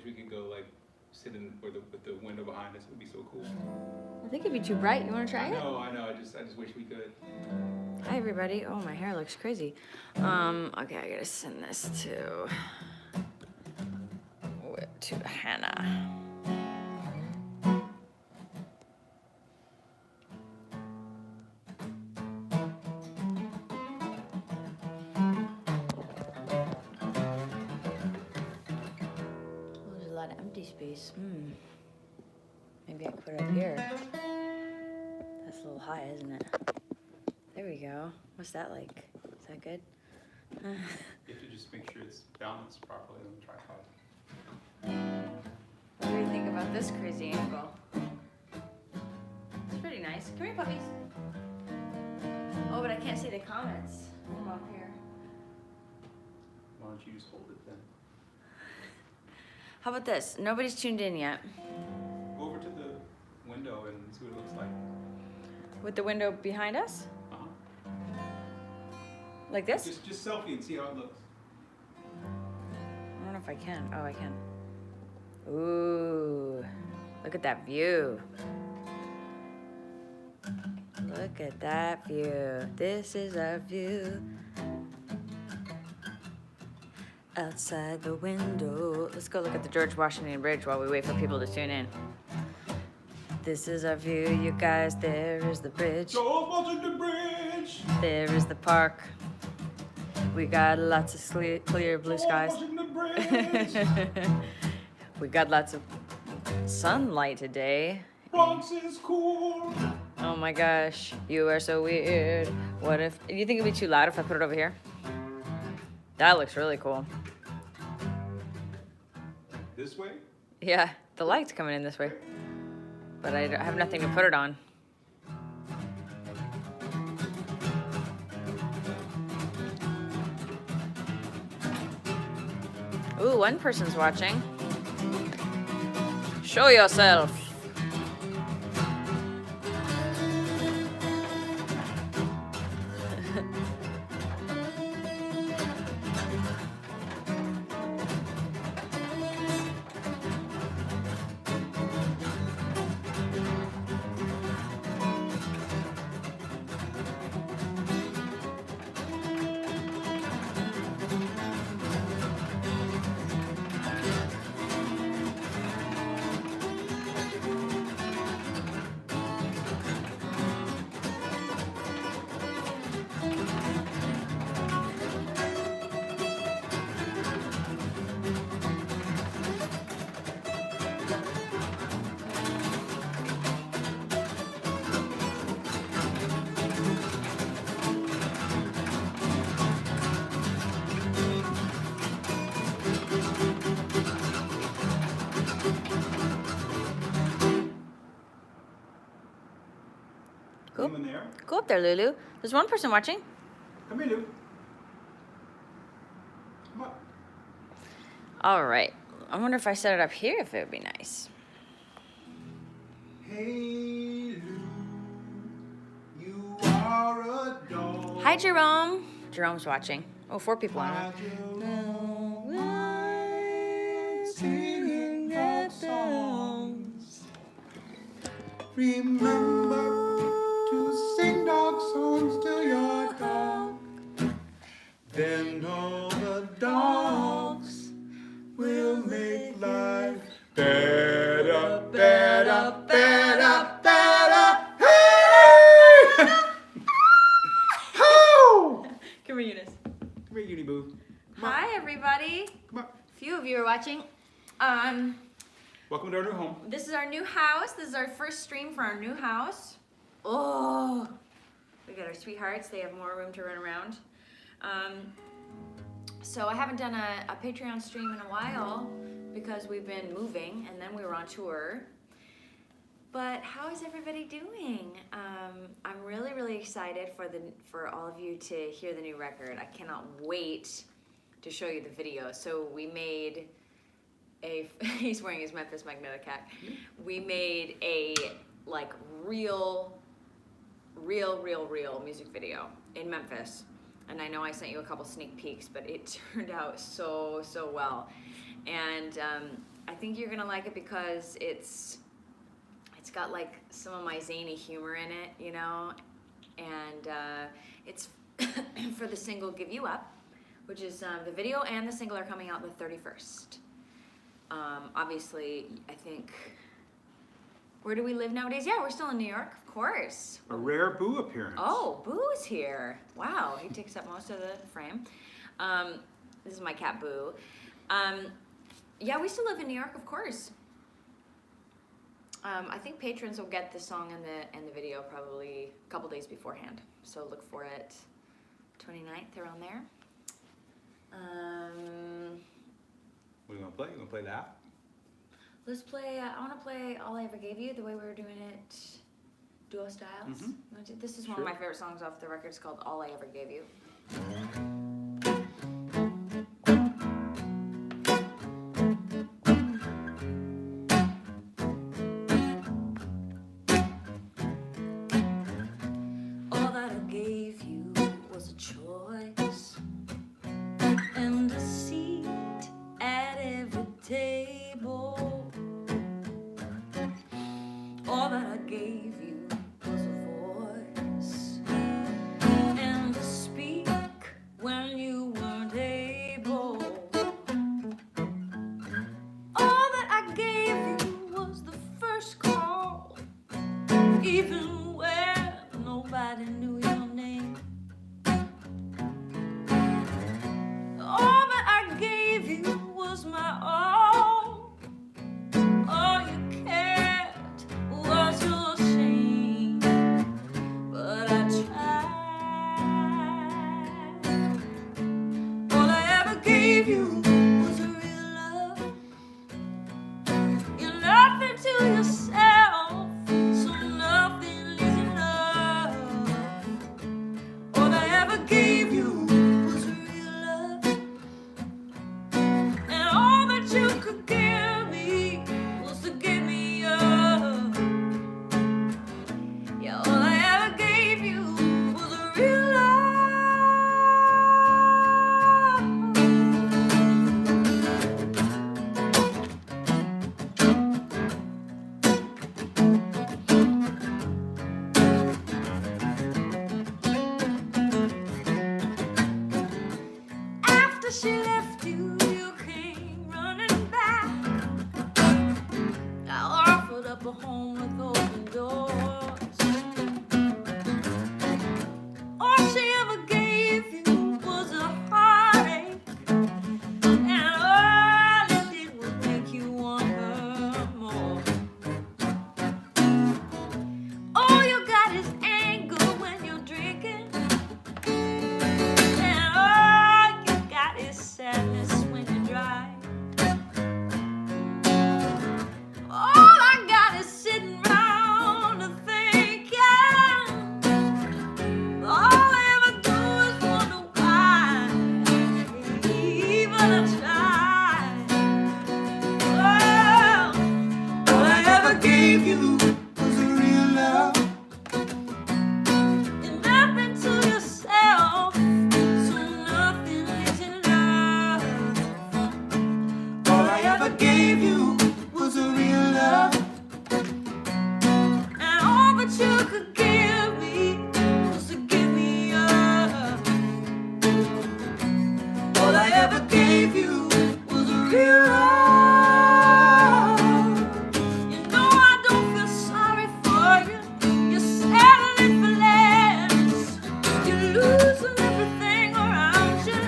we could go like sit in with the window behind us. It would be so cool. I think it'd be too bright. You want to try it? No, I know. I just wish we could. Hi everybody. Oh, my hair looks crazy. Okay, I gotta send this to Hannah. There's a lot of empty space. Maybe I could put it up here. That's a little high, isn't it? There we go. What's that like? Is that good? You have to just make sure it's balanced properly on the tripod. What do you think about this crazy angle? It's pretty nice. Come here, puppies. Oh, but I can't see the comments. I'm up here. Why don't you just hold it then? How about this? Nobody's tuned in yet. Go over to the window and see what it looks like. With the window behind us? Like this? Just selfie and see how it looks. I don't know if I can. Oh, I can. Ooh, look at that view. Look at that view. This is our view. Outside the window. Let's go look at the George Washington Bridge while we wait for people to tune in. This is our view, you guys. There is the bridge. George Washington Bridge. There is the park. We got lots of clear blue skies. We got lots of sunlight today. Bronx is cool. Oh my gosh, you are so weird. What if, do you think it'd be too loud if I put it over here? That looks really cool. This way? Yeah, the light's coming in this way. But I have nothing to put it on. Ooh, one person's watching. Show yourself. Go up there, Lulu. There's one person watching. Come here, Lulu. Come on. All right. I wonder if I set it up here, if it would be nice. Hey, Lou, you are a dog. Hi, Jerome. Jerome's watching. Oh, 4 people on it. Singing dog songs. Remember to sing dog songs to your dog. Then all the dogs will make life better, better, better, better. Hey! Ho! Come here, Eunice. Come here, Uni Boo. Hi, everybody. Come on. A few of you are watching. Welcome to our new home. This is our new house. This is our first stream for our new house. Oh, we got our sweethearts. They have more room to run around. So I haven't done a Patreon stream in a while because we've been moving and then we were on tour. But how is everybody doing? I'm really, really excited for all of you to hear the new record. I cannot wait to show you the video. So we made he's wearing his Memphis Magnetic hat. We made a like real music video in Memphis. And I know I sent you a couple sneak peeks, but it turned out so well. And I think you're gonna like it because it's got like some of my zany humor in it, you know, and it's for the single "Give You Up," which is the video and the single are coming out the 31st. Obviously, I think. Where do we live nowadays? Yeah, we're still in New York, of course. A rare Boo appearance. Oh, Boo is here. Wow, he takes up most of the frame. This is my cat, Boo. Yeah, we still live in New York, of course. I think patrons will get the song and the video probably a couple days beforehand. So look for it 29th, around there. What are you gonna play? You gonna play that? Let's play, I want to play All I Ever Gave You, the way we were doing it, duo styles. Mhm. This is one of my favorite songs off the record. It's called All I Ever Gave You. All that I gave you was a choice and a seat at every table. All that I gave you was a voice and to speak when you weren't able. All that I gave you was the first call, even when nobody knew your name. All that I gave you was my all. All you cared was your shame. But I tried. All I ever gave you was a real love. You're nothing to yourself, so nothing is enough. All I ever gave you was a real love, and all that you could give me was to give me up. Yeah, all I ever gave you was a real love. After she left you, you came running back. I offered up a home with open doors. All she ever gave you was a heartache, and all it did was make you want her more. All you got is anger when you're drinking, and all you got is sadness when you're dry. All I got is sitting round and thinking. All I ever do is wonder why, even I tried. Oh, all I ever gave you was a real love. You're nothing to yourself, so nothing is enough. All I ever gave you was a real love. And all that you could give me was to give me up. All I ever gave you was a real love. You know I don't feel sorry for you. You're settling for less. You're losing everything around you.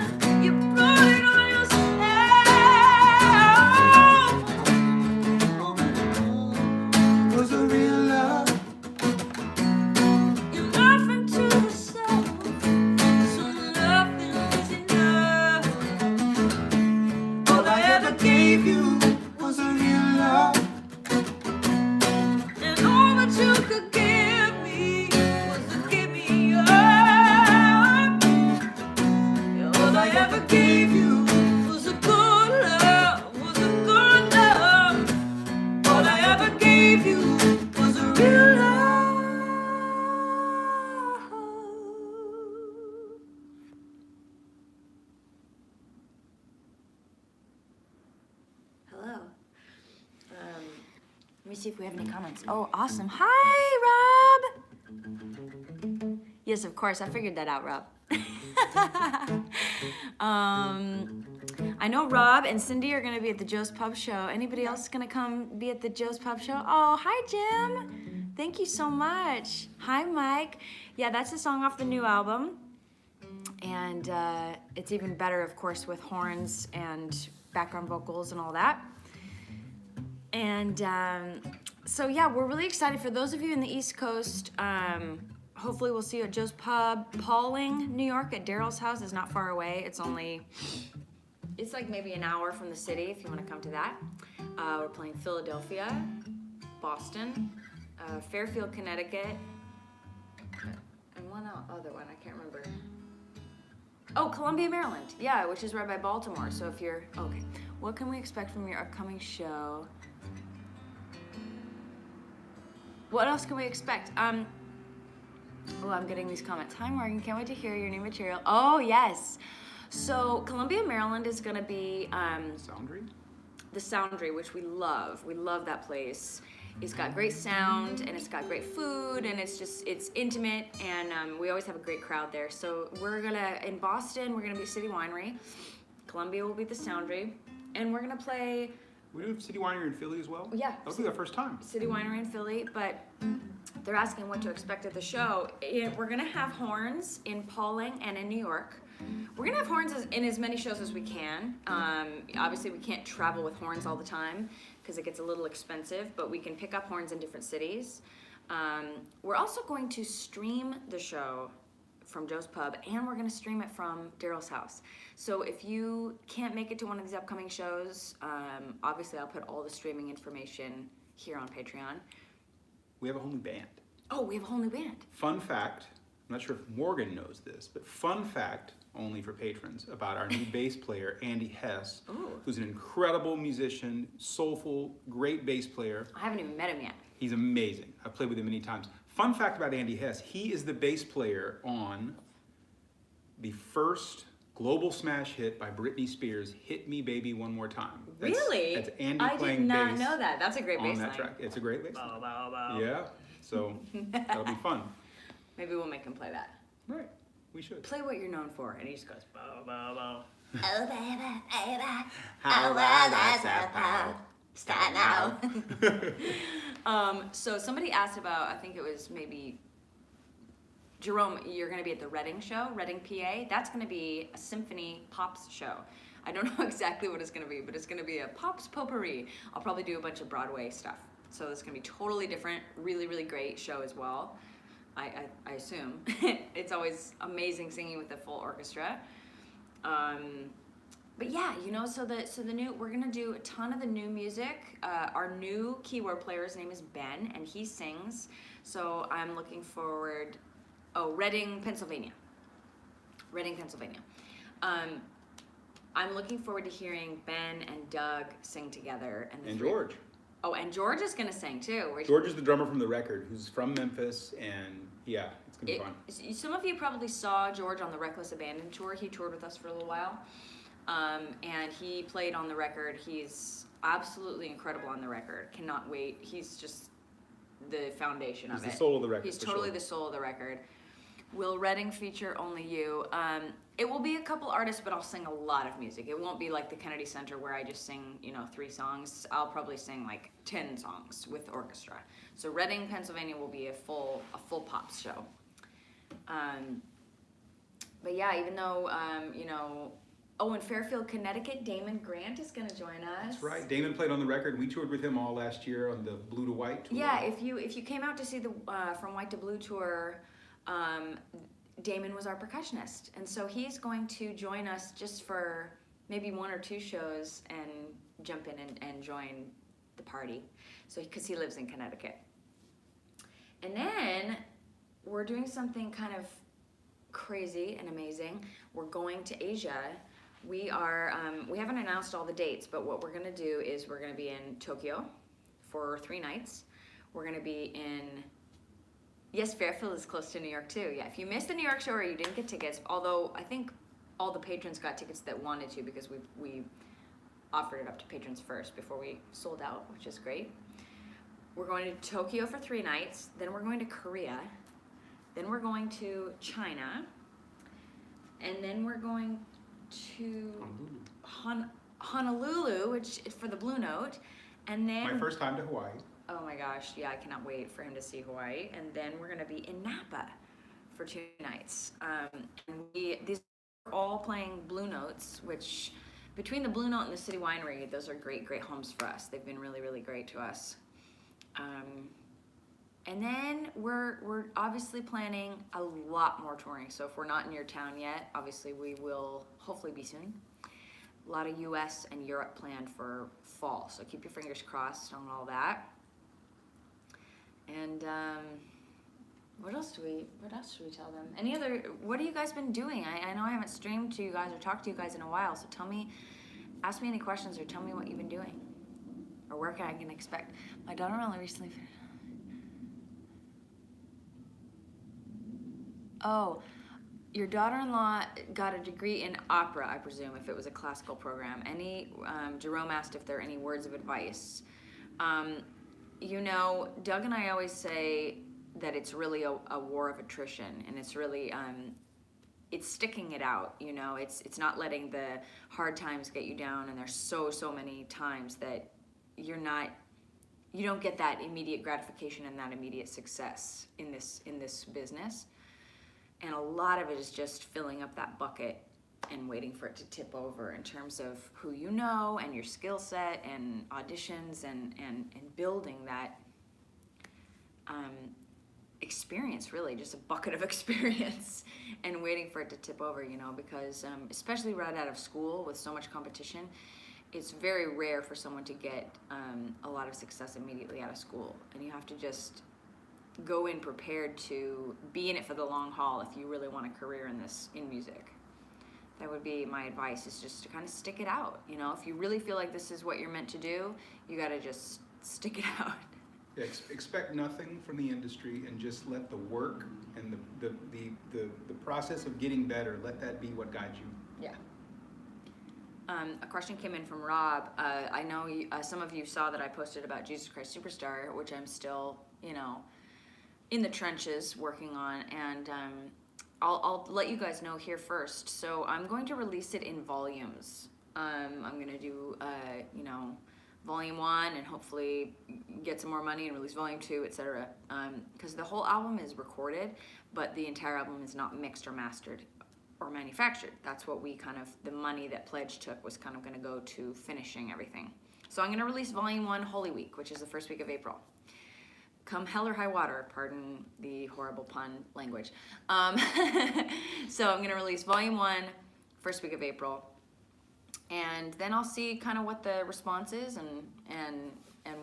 You brought it on yourself. Let me see if we have any comments. Oh, awesome. Hi, Rob. Yes, of course. I figured that out, Rob. I know Rob and Cindy are gonna be at the Joe's Pub Show. Anybody else gonna come be at the Joe's Pub Show? Oh, hi, Jim. Thank you so much. Hi, Mike. Yeah, that's a song off the new album. And it's even better, of course, with horns and background vocals and all that. And so, yeah, we're really excited. For those of you in the East Coast, hopefully we'll see you at Joe's Pub. Pauling, New York, at Daryl's house is not far away. It's like maybe an hour from the city if you want to come to that. We're playing Philadelphia, Boston, Fairfield, Connecticut, and one other one, I can't remember. Oh, Columbia, Maryland. Yeah, which is right by Baltimore. So if you're, okay. What can we expect from your upcoming show? What else can we expect? Oh, I'm getting these comments. Hi, Morgan. Can't wait to hear your new material. Oh, yes. So Columbia, Maryland is going to be Soundry? the Soundry, which we love. We love that place. It's got great sound and it's got great food and it's intimate and we always have a great crowd there. So in Boston, we're gonna be City Winery. Columbia will be the Soundry. And we're gonna play... We do City Winery in Philly as well? Yeah. That'll be our first time. City Winery in Philly, but they're asking what to expect at the show. We're gonna have horns in Pauling and in New York. We're gonna have horns in as many shows as we can. Obviously we can't travel with horns all the time because it gets a little expensive, but we can pick up horns in different cities. We're also going to stream the show from Joe's Pub, and we're gonna stream it from Daryl's house. So if you can't make it to one of these upcoming shows, obviously I'll put all the streaming information here on Patreon. We have a whole new band. Oh, we have a whole new band. Fun fact, I'm not sure if Morgan knows this, but fun fact, only for patrons, about our new bass player, Andy Hess, Ooh. who's an incredible musician, soulful, great bass player. I haven't even met him yet. He's amazing. I've played with him many times. Fun fact about Andy Hess, he is the bass player on the first global smash hit by Britney Spears, Hit Me Baby One More Time. Really? That's Andy I playing did not bass know that. That's a great on bass that line. track. It's a great bass line. Bow, bow, bow. Yeah, so that'll be fun. Maybe we'll make him play that. Right, we should. Play what you're known for, and he just goes, Bow, bow, bow. oh baby, baby, How well, that's a pow. Start now. So somebody asked about, I think it was maybe Jerome, you're going to be at the Reading show, Reading, PA. That's going to be a symphony pops show. I don't know exactly what it's going to be, but it's going to be a pops potpourri. I'll probably do a bunch of Broadway stuff. So it's going to be totally different, really, really great show as well. I assume. It's always amazing singing with a full orchestra. But yeah, you know, so the new, we're gonna do a ton of the new music. Our new keyboard player's name is Ben, and he sings. So I'm looking forward. Oh, Reading, Pennsylvania. Reading, Pennsylvania. I'm looking forward to hearing Ben and Doug sing together. And George. Oh, and George is gonna sing too. George is the drummer from The Record, who's from Memphis, and yeah, it's gonna be fun. Some of you probably saw George on the Reckless Abandon tour. He toured with us for a little while. And he played on The Record. He's absolutely incredible on The Record. Cannot wait. He's just the foundation of it. He's the soul of The Record. He's for totally sure. the soul of The Record. Will Reading feature Only You? It will be a couple artists, but I'll sing a lot of music. It won't be like the Kennedy Center where I just sing, 3 songs. I'll probably sing like 10 songs with orchestra. So Reading, Pennsylvania will be a full pops show. But yeah, even though, oh, in Fairfield, Connecticut, Damon Grant is going to join us. That's right. Damon played on The Record. We toured with him all last year on the Blue to White tour. Yeah, if you came out to see the From White to Blue tour, Damon was our percussionist, and so he's going to join us just for maybe 1 or 2 shows and jump in and join the party. So because he lives in Connecticut, and then we're doing something kind of crazy and amazing. We're going to Asia. We are we haven't announced all the dates, but what we're gonna do is we're gonna be in Tokyo for 3 nights. We're gonna be in, yes, Fairfield is close to New York too. Yeah, if you missed the New York show or you didn't get tickets, although I think all the patrons got tickets that wanted to because we offered it up to patrons first before we sold out, which is great. we're going to Tokyo for 3 nights, then we're going to Korea, then we're going to China, and then we're going to Honolulu, which is for the Blue Note, and then My first time to Hawaii. oh my gosh, yeah, I cannot wait for him to see Hawaii, and then we're gonna be in Napa for 2 nights. And these are all playing Blue Notes, which between the Blue Note and the City Winery, those are great homes for us. They've been really great to us. And then we're obviously planning a lot more touring. So if we're not in your town yet, obviously we will hopefully be soon. A lot of US and Europe planned for fall. So keep your fingers crossed on all that. And what else do we tell them? What have you guys been doing? I know I haven't streamed to you guys or talked to you guys in a while, so ask me any questions or tell me what you've been doing. Or where I can expect. My daughter-in-law recently finished. Oh, your daughter-in-law got a degree in opera, I presume, if it was a classical program. Jerome asked if there are any words of advice. You know, Doug and I always say that it's really a war of attrition, and it's really, it's sticking it out, you know, it's not letting the hard times get you down, and there's so many times that you don't get that immediate gratification and that immediate success in this business. And a lot of it is just filling up that bucket and waiting for it to tip over in terms of who you know and your skill set and auditions and building that experience, really, just a bucket of experience and waiting for it to tip over, you know, because especially right out of school with so much competition, it's very rare for someone to get a lot of success immediately out of school. And you have to just go in prepared to be in it for the long haul if you really want a career in music. That would be my advice, is just to kind of stick it out. You know, if you really feel like this is what you're meant to do, you got to just stick it out. Yeah, expect nothing from the industry and just let the work and the process of getting better, let that be what guides you. Yeah. A question came in from Rob. I know some of you saw that I posted about Jesus Christ Superstar, which I'm still, you know, in the trenches working on, and I'll let you guys know here first. So I'm going to release it in volumes. I'm going to do, you know, volume 1 and hopefully get some more money and release volume 2, etc. Because the whole album is recorded, but the entire album is not mixed or mastered or manufactured. That's what the money that Pledge took was kind of going to go to finishing everything. So I'm going to release volume 1 Holy Week, which is the first week of April. Come hell or high water, pardon the horrible pun language. So I'm gonna release volume 1, first week of April. And then I'll see kind of what the response is and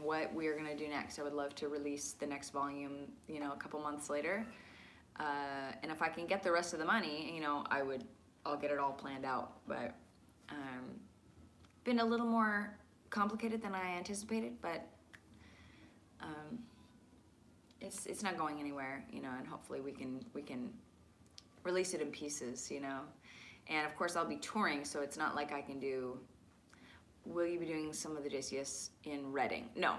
what we're gonna do next. I would love to release the next volume, you know, a couple months later. And if I can get the rest of the money, you know, I'll get it all planned out. But been a little more complicated than I anticipated, but it's not going anywhere, you know, and hopefully we can release it in pieces, you know. And of course I'll be touring, so it's not like I can do, will you be doing some of the JCS in Reading? No.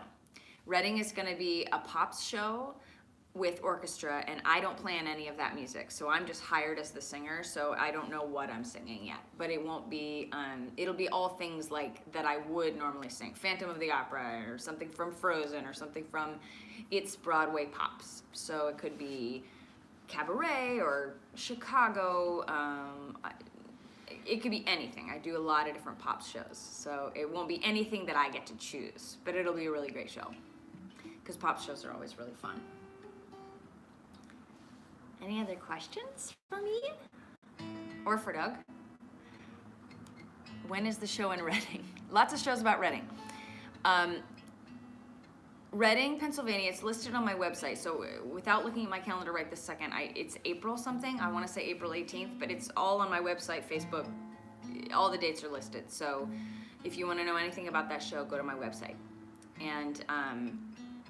Reading is gonna be a pops show with orchestra, and I don't plan any of that music, so I'm just hired as the singer, so I don't know what I'm singing yet. But it won't be, it'll be all things like that I would normally sing. Phantom of the Opera, or something from Frozen, or something from It's Broadway Pops. So it could be Cabaret, or Chicago, it could be anything. I do a lot of different pops shows, so it won't be anything that I get to choose, but it'll be a really great show, because pop shows are always really fun. Any other questions for me? Or for Doug? When is the show in Reading? Lots of shows about Reading. Reading, Pennsylvania, it's listed on my website, so without looking at my calendar right this second, it's April something. I want to say April 18th, but it's all on my website, Facebook. All the dates are listed, so if you want to know anything about that show, go to my website. And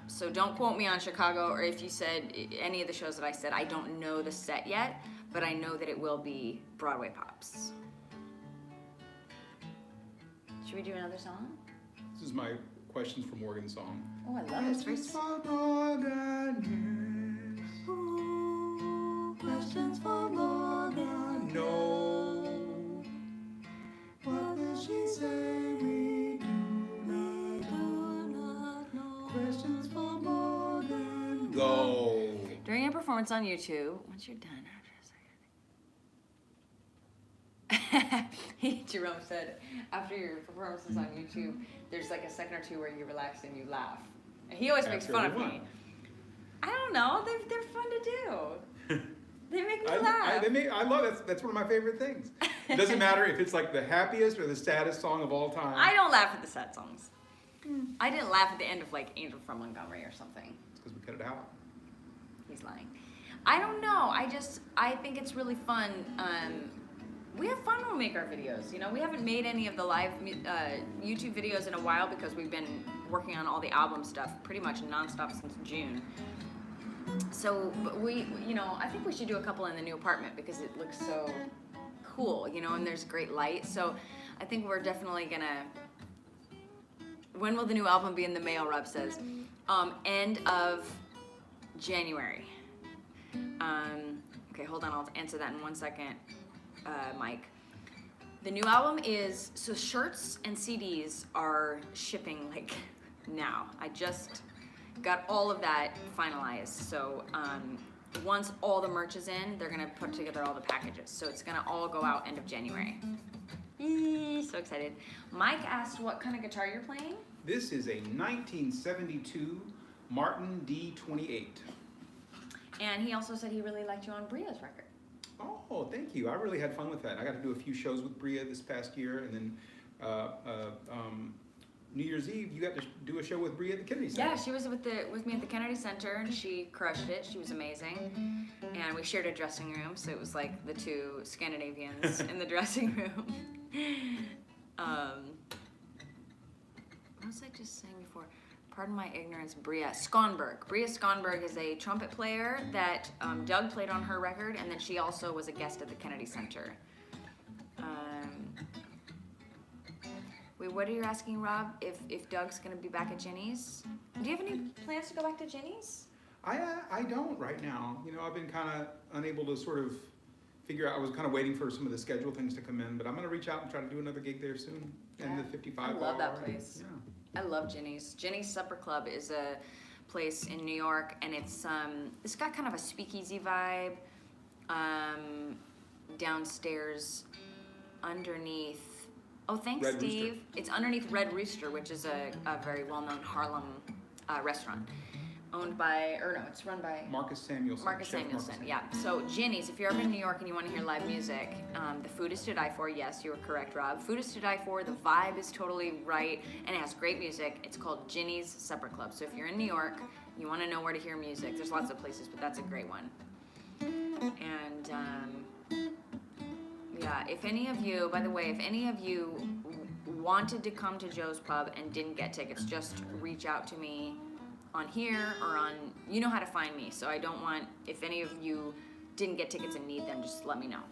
so don't quote me on Chicago, or if you said any of the shows that I said. I don't know the set yet, but I know that it will be Broadway Pops. Should we do another song? This is my Questions for Morgan song. Oh, I love it. It's very For Morgan, yes. Ooh, questions for Morgan. No. What does she say? We do not know. Questions for Morgan. Go. During a performance on YouTube, once you're done, Jerome said, after your performances on YouTube, there's like a second or two where you relax and you laugh. And he always makes After fun of every me. I don't know, they're fun to do. They make me I laugh. love it. That's one of my favorite things. It doesn't matter if it's like the happiest or the saddest song of all time. I don't laugh at the sad songs. I didn't laugh at the end of like Angel from Montgomery or something. It's because we cut it out. He's lying. I don't know. I think it's really fun. We have fun when we make our videos. You know, we haven't made any of the live YouTube videos in a while because we've been working on all the album stuff pretty much nonstop since June. So but we, you know, I think we should do a couple in the new apartment because it looks so cool, you know, and there's great light. So I think we're definitely gonna. When will the new album be in the mail? Rob says, end of January. Okay, hold on. I'll answer that in 1 second. Mike. The new album is, so shirts and CDs are shipping like now. I just got all of that finalized. So once all the merch is in, they're gonna put together all the packages. So it's gonna all go out end of January. Eee, so excited. Mike asked what kind of guitar you're playing. This is a 1972 Martin D28. And he also said he really liked you on Bria's record. Oh, thank you. I really had fun with that. I got to do a few shows with Bria this past year, and then New Year's Eve, you got to do a show with Bria at the Kennedy Center. Yeah, she was with me at the Kennedy Center, and she crushed it. She was amazing, and we shared a dressing room, so it was like the two Scandinavians in the dressing room. What was I just saying before? Pardon my ignorance, Bria Skonberg. Bria Skonberg is a trumpet player that Doug played on her record, and then she also was a guest at the Kennedy Center. Wait, what are you asking, Rob? If Doug's gonna be back at Ginny's? Do you have any plans to go back to Ginny's? I don't right now. You know, I've been kind of unable to sort of figure out. I was kind of waiting for some of the schedule things to come in, but I'm going to reach out and try to do another gig there soon. Yeah. And the 55 I love that bar. place. Yeah. I love Ginny's. Ginny's Supper Club is a place in New York, and it's got kind of a speakeasy vibe. Downstairs, underneath. Oh, thanks, Red Steve. Rooster. It's underneath Red Rooster, which is a very well-known Harlem restaurant, owned by, or no, it's run by Marcus Samuelson. Marcus Chef Samuelson. Yeah. So Ginny's, if you're ever in New York and you want to hear live music, the food is to die for. Yes, you were correct, Rob. Food is to die for. The vibe is totally right, and it has great music. It's called Ginny's Supper Club. So if you're in New York, you want to know where to hear music. There's lots of places, but that's a great one. And yeah, if any of you, by the way, if any of you wanted to come to Joe's Pub and didn't get tickets, just reach out to me on here or on, you know how to find me. So I don't want, if any of you didn't get tickets and need them, just let me know.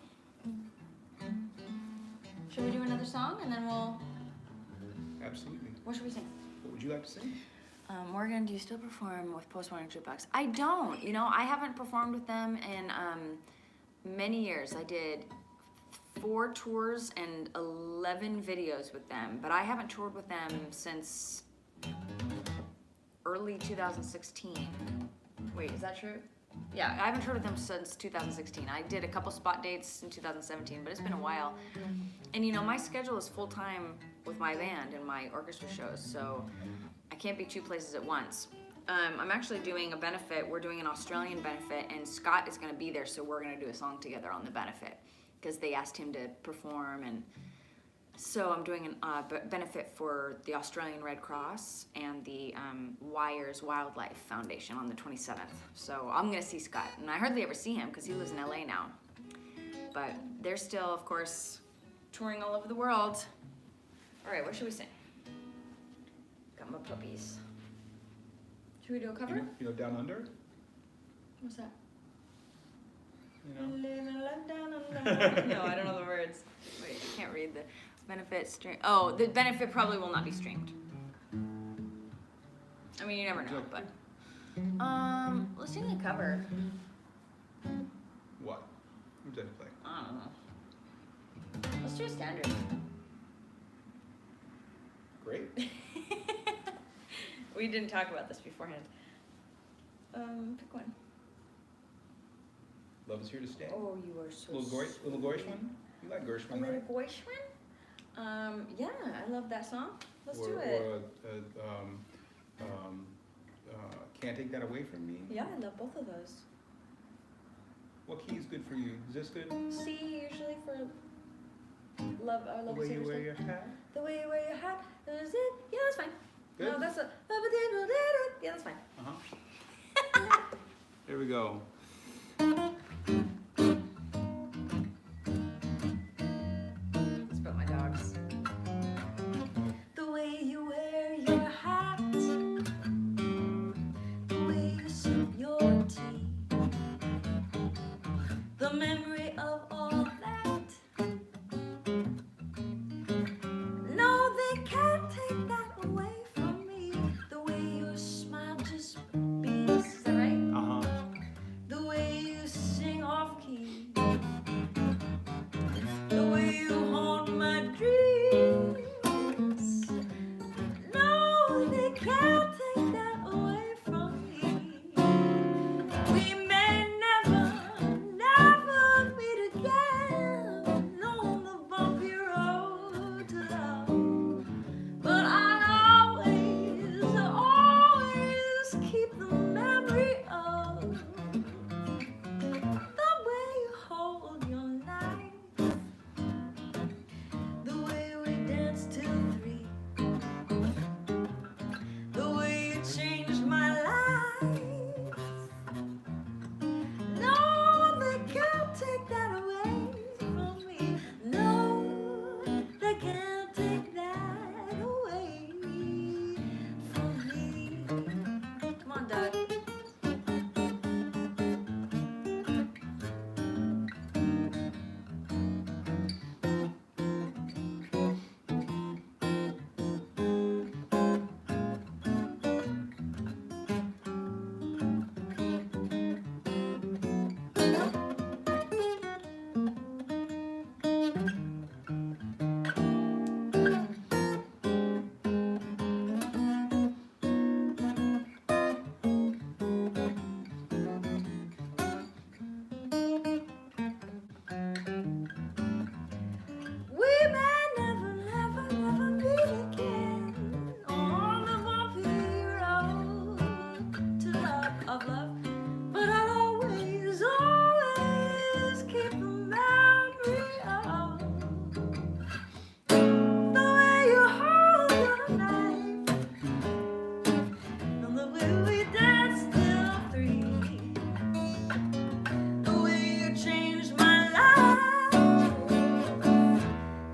Should we do another song and then we'll, Absolutely. what should we sing? What would you like to sing? Morgan, do you still perform with Post Malone Jukebox? I don't. You know, I haven't performed with them in many years. I did 4 tours and 11 videos with them, but I haven't toured with them since early 2016. Wait, is that true? Yeah, I haven't toured with them since 2016. I did a couple spot dates in 2017, but it's been a while. And you know, my schedule is full-time with my band and my orchestra shows, so I can't be 2 places at once. I'm actually doing a benefit. We're doing an Australian benefit, and Scott is going to be there, so we're going to do a song together on the benefit because they asked him to perform. And so I'm doing a benefit for the Australian Red Cross and the Wires Wildlife Foundation on the 27th. So I'm going to see Scott, and I hardly ever see him because he lives in LA now. But they're still, of course, touring all over the world. All right, what should we sing? Got my puppies. Should we do a cover? You know Down Under? What's that? You know? No, I don't know the words. Wait, I can't read the benefit stream. Oh, the benefit probably will not be streamed. I mean, you never know, Exactly. but let's sing a cover. What? Who's that play? I don't know. Let's do a standard. Great. We didn't talk about this beforehand. Pick one. Love is here to stay. Oh, you are so Little Gershwin. You like A Gershwin, little right? Gershwin? Yeah, I love that song. Let's or, do it. Can't Take That Away From Me. Yeah, I love both of those. What key is good for you? Is this good? C usually for love. The Love way is you here to wear stay. your hat. The way you wear your hat. Is it? Yeah, that's fine. Good? No, that's a. Yeah, that's fine. Uh-huh. Here we go. Let's put my dogs. The way you wear your hat, the way you sip your tea, the memory of all that. No, they can't take that away from me. The way your smile just beams. Is that right? Uh-huh. The way you sing off key, the way you haunt my dreams. No, they can't take that away from me. We may never meet again on the bumpy road to love, but I'll always keep the memory of the way you hold your knife, the way we danced till 3, the way you changed my life. No, they can't take that away from me. No, they can't take that away from me. Come on, Doug. We may never meet again on the bumpy road to love, but I'll always keep the memory of the way you hold your knife and the way we danced till 3, the way you changed my life.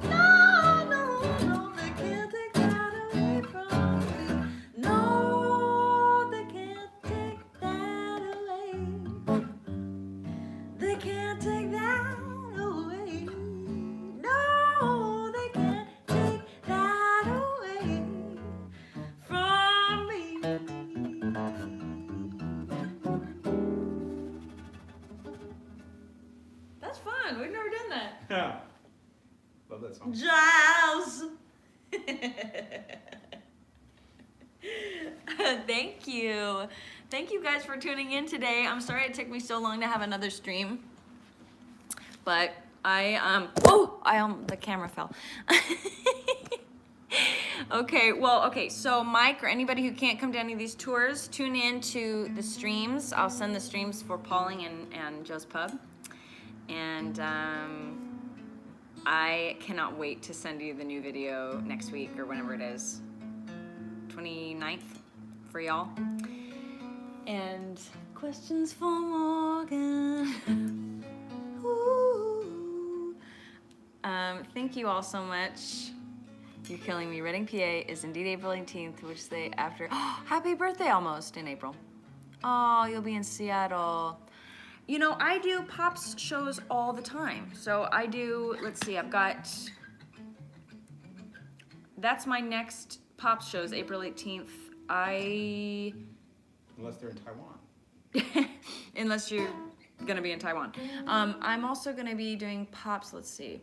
No, they can't take that away from me. No, they can't take that away. They can't take that away. No, they can't take that away from me. That's fun. We've never done that. Yeah. Love that song. Jazz. Thank you. Thank you guys for tuning in today. I'm sorry it took me so long to have another stream. But the camera fell. Okay, so Mike or anybody who can't come to any of these tours, tune in to the streams. I'll send the streams for Pauling and Joe's Pub. And I cannot wait to send you the new video next week or whenever it is. 29th for y'all. And questions for Morgan. Ooh. Thank you all so much. You're killing me. Reading, PA is indeed April 18th, which is the day after. Happy birthday almost in April. Oh, you'll be in Seattle. You know, I do Pops shows all the time. So I do, let's see, that's my next Pops shows, April 18th. Unless they're in Taiwan. Unless you're gonna be in Taiwan. I'm also gonna be doing pops. Let's see.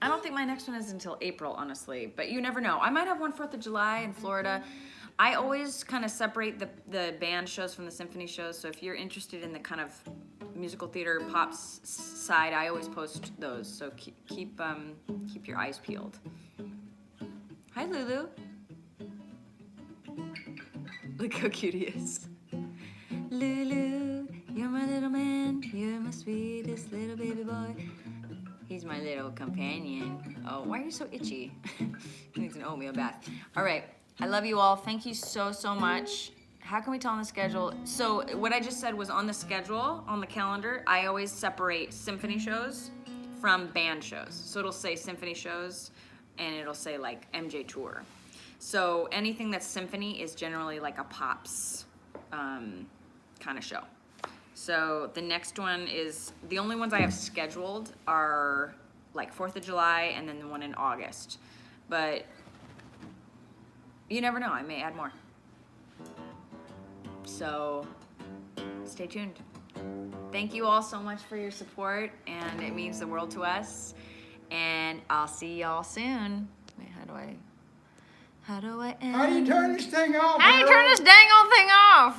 I don't think my next one is until April, honestly, but you never know. I might have one 4th of July in Florida. I always kind of separate the band shows from the symphony shows, so if you're interested in the kind of musical theater pops side, I always post those, so keep your eyes peeled. Hi, Lulu. Look how cute he is. Lulu, you're my little man, you're my sweetest little baby boy. He's my little companion. Oh, why are you so itchy? He needs an oatmeal bath. All right, I love you all. Thank you so, so much. How can we tell on the schedule? So what I just said was on the schedule, on the calendar, I always separate symphony shows from band shows. So it'll say symphony shows and it'll say like MJ Tour. So anything that's symphony is generally like a pops kind of show. So the next one is, the only ones I have scheduled are like 4th of July and then the one in August. But you never know, I may add more. So stay tuned. Thank you all so much for your support, and it means the world to us. And I'll see y'all soon. Wait, how do I end? How do you turn this thing off? How do you turn this dang old thing off?